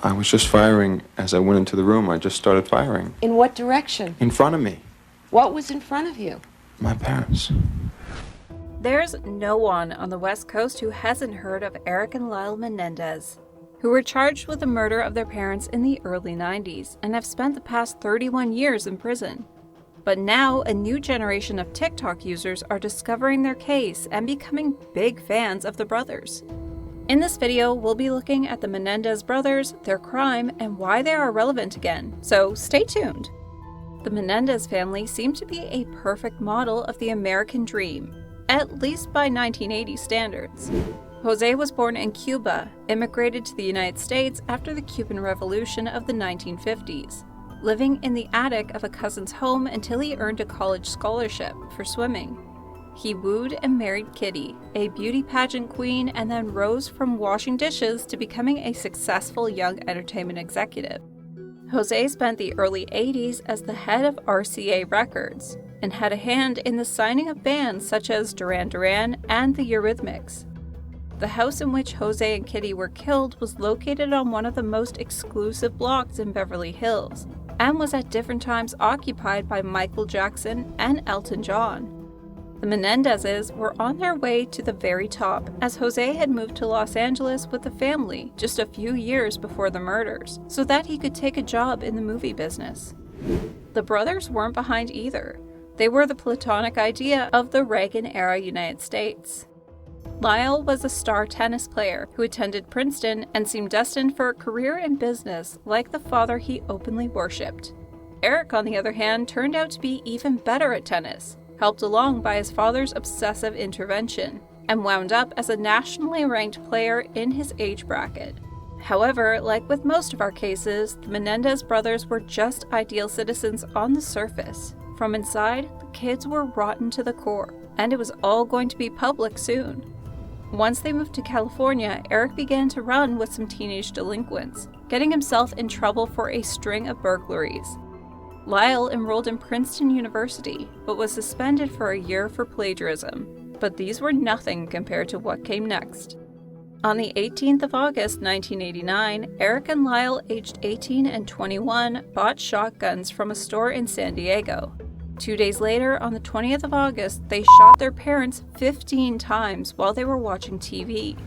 I was just firing as I went into the room. I just started firing. In what direction? In front of me. What was in front of you? My parents. There's no one on the West Coast who hasn't heard of Erik and Lyle Menendez, who were charged with the murder of their parents in the early 90s and have spent the past 31 years in prison. But now, a new generation of TikTok users are discovering their case and becoming big fans of the brothers. In this video, we'll be looking at the Menendez brothers, their crime, and why they are relevant again, so stay tuned. The Menendez family seemed to be a perfect model of the American dream, at least by 1980 standards. Jose was born in Cuba, immigrated to the United States after the Cuban Revolution of the 1950s, living in the attic of a cousin's home until he earned a college scholarship for swimming. He wooed and married Kitty, a beauty pageant queen, and then rose from washing dishes to becoming a successful young entertainment executive. Jose spent the early 80s as the head of RCA Records and had a hand in the signing of bands such as Duran Duran and the Eurythmics. The house in which Jose and Kitty were killed was located on one of the most exclusive blocks in Beverly Hills and was at different times occupied by Michael Jackson and Elton John. The Menendezes were on their way to the very top, as Jose had moved to Los Angeles with the family just a few years before the murders, so that he could take a job in the movie business. The brothers weren't behind either. They were the platonic idea of the Reagan-era United States. Lyle was a star tennis player who attended Princeton and seemed destined for a career in business like the father he openly worshipped. Erik, on the other hand, turned out to be even better at tennis, helped along by his father's obsessive intervention, and wound up as a nationally ranked player in his age bracket. However, like with most of our cases, the Menendez brothers were just ideal citizens on the surface. From inside, the kids were rotten to the core, and it was all going to be public soon. Once they moved to California, Erik began to run with some teenage delinquents, getting himself in trouble for a string of burglaries. Lyle enrolled in Princeton University, but was suspended for a year for plagiarism. But these were nothing compared to what came next. On the 18th of August 1989, Erik and Lyle, aged 18 and 21, bought shotguns from a store in San Diego. 2 days later, on the 20th of August, they shot their parents 15 times while they were watching TV.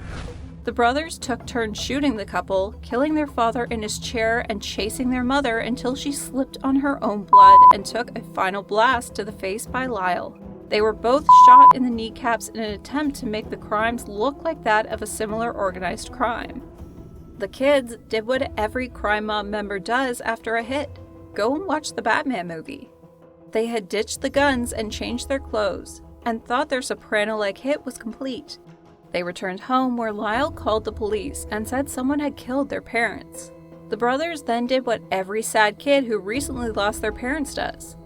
The brothers took turns shooting the couple, killing their father in his chair and chasing their mother until she slipped on her own blood and took a final blast to the face by Lyle. They were both shot in the kneecaps in an attempt to make the crimes look like that of a similar organized crime. The kids did what every crime mob member does after a hit: go and watch the Batman movie. They had ditched the guns and changed their clothes, and thought their soprano-like hit was complete. They returned home, where Lyle called the police and said someone had killed their parents. The brothers then did what every sad kid who recently lost their parents does.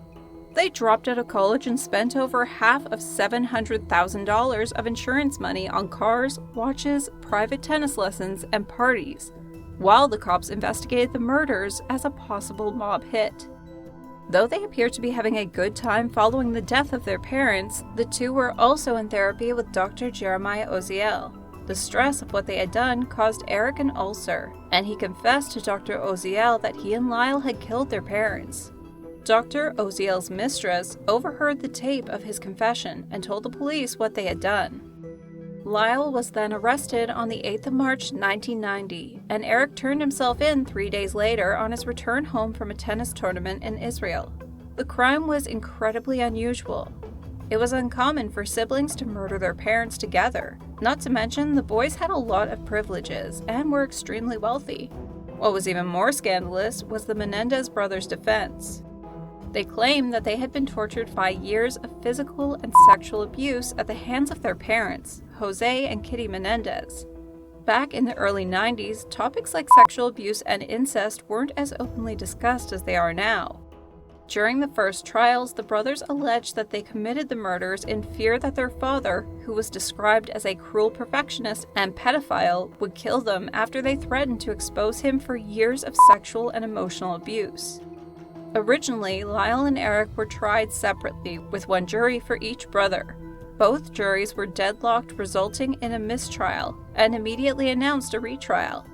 They dropped out of college and spent over half of $700,000 of insurance money on cars, watches, private tennis lessons, and parties, while the cops investigated the murders as a possible mob hit. Though they appeared to be having a good time following the death of their parents, the two were also in therapy with Dr. Jeremiah Oziel. The stress of what they had done caused Erik an ulcer, and he confessed to Dr. Oziel that he and Lyle had killed their parents. Dr. Oziel's mistress overheard the tape of his confession and told the police what they had done. Lyle was then arrested on the 8th of March 1990, and Erik turned himself in 3 days later on his return home from a tennis tournament in Israel. The crime was incredibly unusual. It was uncommon for siblings to murder their parents together, not to mention the boys had a lot of privileges and were extremely wealthy. What was even more scandalous was the Menendez brothers' defense. They claimed that they had been tortured by years of physical and sexual abuse at the hands of their parents, Jose and Kitty Menendez. Back in the early 90s, topics like sexual abuse and incest weren't as openly discussed as they are now. During the first trials, the brothers alleged that they committed the murders in fear that their father, who was described as a cruel perfectionist and pedophile, would kill them after they threatened to expose him for years of sexual and emotional abuse. Originally, Lyle and Erik were tried separately, with one jury for each brother. Both juries were deadlocked, resulting in a mistrial, and immediately announced a retrial.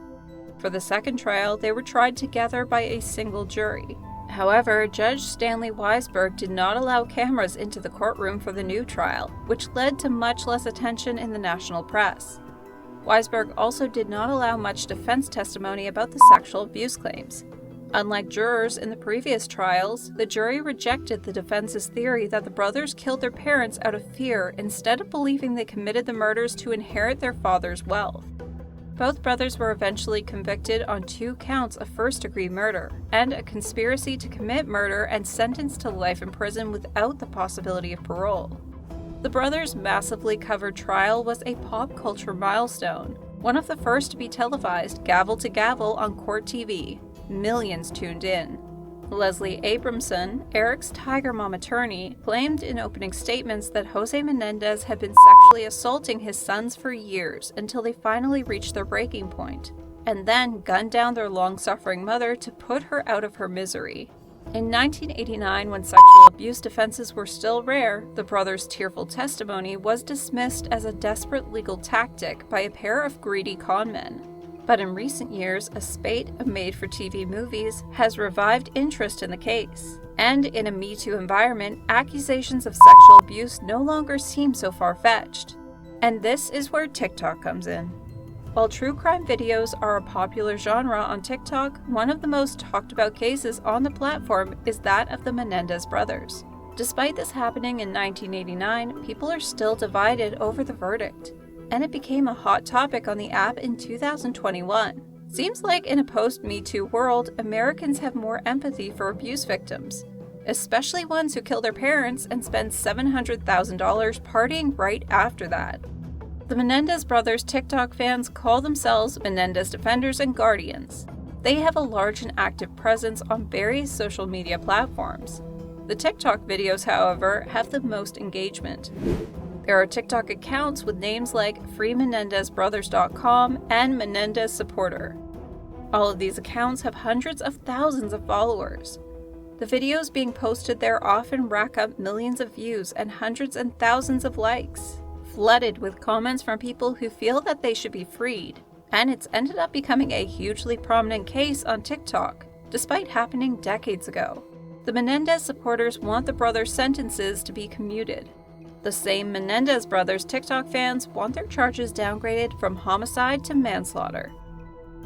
For the second trial, they were tried together by a single jury. However, Judge Stanley Weisberg did not allow cameras into the courtroom for the new trial, which led to much less attention in the national press. Weisberg also did not allow much defense testimony about the sexual abuse claims. Unlike jurors in the previous trials, the jury rejected the defense's theory that the brothers killed their parents out of fear instead of believing they committed the murders to inherit their father's wealth. Both brothers were eventually convicted on 2 counts of first-degree murder and a conspiracy to commit murder and sentenced to life in prison without the possibility of parole. The brothers' massively covered trial was a pop culture milestone, one of the first to be televised gavel to gavel on court TV. Millions tuned in. Leslie Abramson, Erik's Tiger Mom attorney, claimed in opening statements that Jose Menendez had been sexually assaulting his sons for years until they finally reached their breaking point, and then gunned down their long-suffering mother to put her out of her misery. In 1989, when sexual abuse defenses were still rare, the brothers' tearful testimony was dismissed as a desperate legal tactic by a pair of greedy conmen. But in recent years, a spate of made-for-TV movies has revived interest in the case. And in a Me Too environment, accusations of sexual abuse no longer seem so far-fetched. And this is where TikTok comes in. While true crime videos are a popular genre on TikTok, one of the most talked about cases on the platform is that of the Menendez brothers. Despite this happening in 1989, people are still divided over the verdict. And it became a hot topic on the app in 2021. Seems like in a post-Me Too world, Americans have more empathy for abuse victims, especially ones who kill their parents and spend $700,000 partying right after that. The Menendez brothers' TikTok fans call themselves Menendez Defenders and Guardians. They have a large and active presence on various social media platforms. The TikTok videos, however, have the most engagement. There are TikTok accounts with names like FreeMenendezBrothers.com and Menendez Supporter. All of these accounts have hundreds of thousands of followers. The videos being posted there often rack up millions of views and hundreds and thousands of likes, flooded with comments from people who feel that they should be freed, and it's ended up becoming a hugely prominent case on TikTok, despite happening decades ago. The Menendez supporters want the brothers' sentences to be commuted. The same Menendez brothers TikTok fans want their charges downgraded from homicide to manslaughter.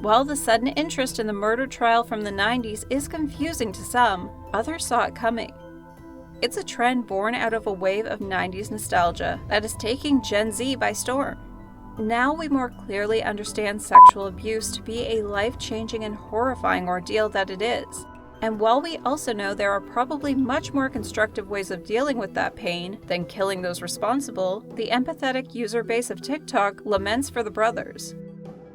While the sudden interest in the murder trial from the 90s is confusing to some, others saw it coming. It's a trend born out of a wave of 90s nostalgia that is taking Gen Z by storm. Now we more clearly understand sexual abuse to be a life-changing and horrifying ordeal that it is. And while we also know there are probably much more constructive ways of dealing with that pain than killing those responsible, the empathetic user base of TikTok laments for the brothers.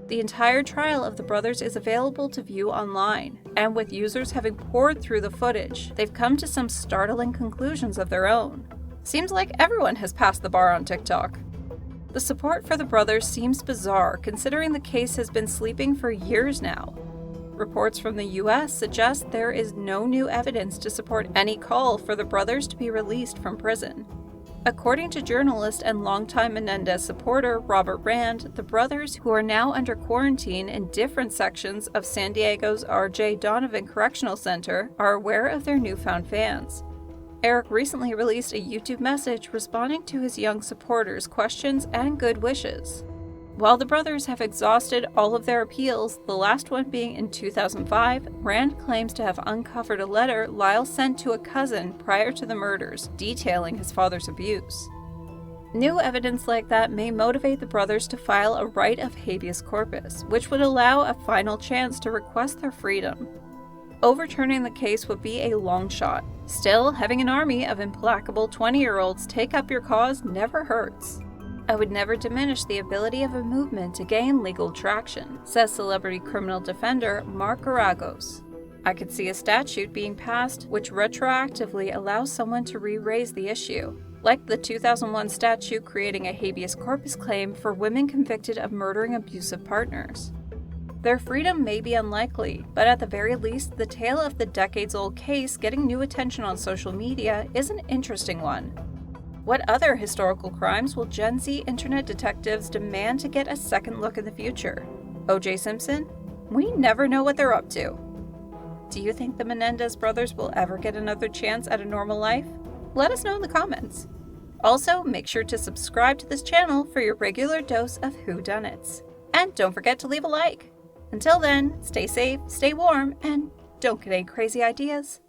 The entire trial of the brothers is available to view online, and with users having poured through the footage, they've come to some startling conclusions of their own. Seems like everyone has passed the bar on TikTok. The support for the brothers seems bizarre considering the case has been sleeping for years now. Reports from the US suggest there is no new evidence to support any call for the brothers to be released from prison. According to journalist and longtime Menendez supporter Robert Rand, the brothers, who are now under quarantine in different sections of San Diego's R.J. Donovan Correctional Center, are aware of their newfound fans. Erik recently released a YouTube message responding to his young supporters' questions and good wishes. While the brothers have exhausted all of their appeals, the last one being in 2005, Rand claims to have uncovered a letter Lyle sent to a cousin prior to the murders, detailing his father's abuse. New evidence like that may motivate the brothers to file a writ of habeas corpus, which would allow a final chance to request their freedom. Overturning the case would be a long shot. Still, having an army of implacable 20-year-olds take up your cause never hurts. I would never diminish the ability of a movement to gain legal traction, says celebrity criminal defender Mark Garagos. I could see a statute being passed which retroactively allows someone to re-raise the issue, like the 2001 statute creating a habeas corpus claim for women convicted of murdering abusive partners. Their freedom may be unlikely, but at the very least, the tale of the decades-old case getting new attention on social media is an interesting one. What other historical crimes will Gen Z internet detectives demand to get a second look in the future? O.J. Simpson? We never know what they're up to. Do you think the Menendez brothers will ever get another chance at a normal life? Let us know in the comments. Also, make sure to subscribe to this channel for your regular dose of whodunits. And don't forget to leave a like. Until then, stay safe, stay warm, and don't get any crazy ideas.